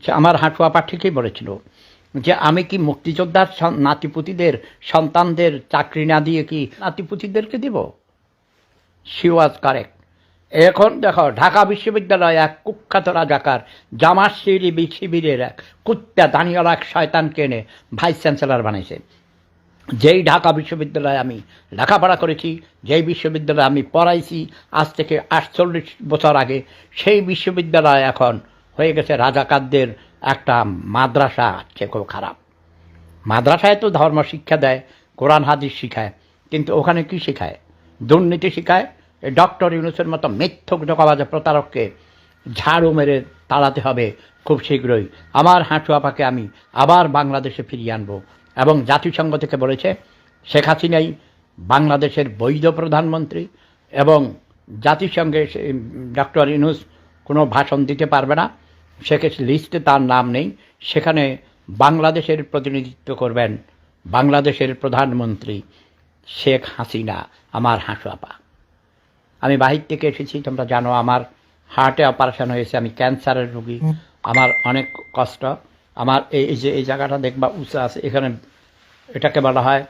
সে আমার হাঁটু আপা ঠিকই বলেছিল যে আমি কি মুক্তিযোদ্ধার নাতিপুতিদের সন্তানদের চাকরি না দিয়ে কি নাতিপুতিদেরকে দিব? She was correct. এখন দেখো ঢাকা বিশ্ববিদ্যালয় এক কুখ্যাত রাজাকার জামাত শিবিরের এক কুত্তা দানিওয়ালা এক শয়তানকে এনে ভাইস চ্যান্সেলর বানাইছে। যেই ঢাকা বিশ্ববিদ্যালয়ে আমি লেখাপড়া করেছি, যেই বিশ্ববিদ্যালয়ে আমি পড়াইছি আজ থেকে 48 বছর আগে, সেই বিশ্ববিদ্যালয় এখন হয়ে গেছে রাজাকারদের একটা মাদ্রাসা। খুব খারাপ। মাদ্রাসায় তো ধর্ম শিক্ষা দেয়, কোরআন হাদিস শিখায়, কিন্তু ওখানে কি শেখায়? দুর্নীতি শিখায়। ডক্টর ইউনূসের মতো মিথ্যুক ধোঁকাবাজ প্রতারককে ঝাড়ু মেরে তাড়াতে হবে খুব শীঘ্রই। আমার হাঁটু আপাকে আমি আবার বাংলাদেশে ফিরিয়ে আনবো। এবং জাতিসংঘ থেকে বলেছে শেখ হাসিনাই বাংলাদেশের বৈধ প্রধানমন্ত্রী, এবং জাতিসংঘে ডক্টর ইউনূস কোনো ভাষণ দিতে পারবে না, সেক্ষেত্রে লিস্টে তার নাম নেই। সেখানে বাংলাদেশের প্রতিনিধিত্ব করবেন বাংলাদেশের প্রধানমন্ত্রী শেখ হাসিনা। আমার হাঁটু আপা, আমি বাহির থেকে এসেছি, তোমরা জানো আমার হার্টে অপারেশন হয়েছে, আমি ক্যান্সারের রোগী, আমার অনেক কষ্ট। আমার এই যে এই জায়গাটা দেখবা উঁচা আছে, এখানে এটাকে বলা হয়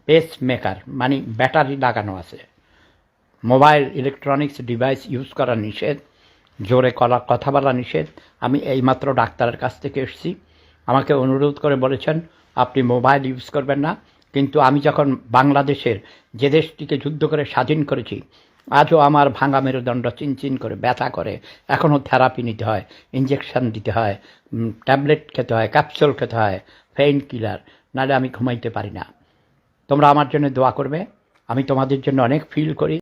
পেস মেকার, মানে ব্যাটারি লাগানো আছে। মোবাইল ইলেকট্রনিক্স ডিভাইস ইউজ করা নিষেধ, জোরে কথা বলা নিষেধ। আমি এইমাত্র ডাক্তারের কাছ থেকে এসেছি, আমাকে অনুরোধ করে বলেছেন আপনি মোবাইল ইউজ করবেন না। কিন্তু আমি যখন বাংলাদেশের যে দেশটিকে যুদ্ধ করে স্বাধীন করেছি, আজও আমার ভাঙা মেরুদণ্ড চিনচিন করে ব্যথা করে, এখনও থেরাপি নিতে হয়, ইঞ্জেকশন দিতে হয়, ট্যাবলেট খেতে হয়, ক্যাপসুল খেতে হয়, পেইন কিলার, নাহলে আমি ঘুমাইতে পারি না। তোমরা আমার জন্য দোয়া করবে, আমি তোমাদের জন্য অনেক ফিল করি।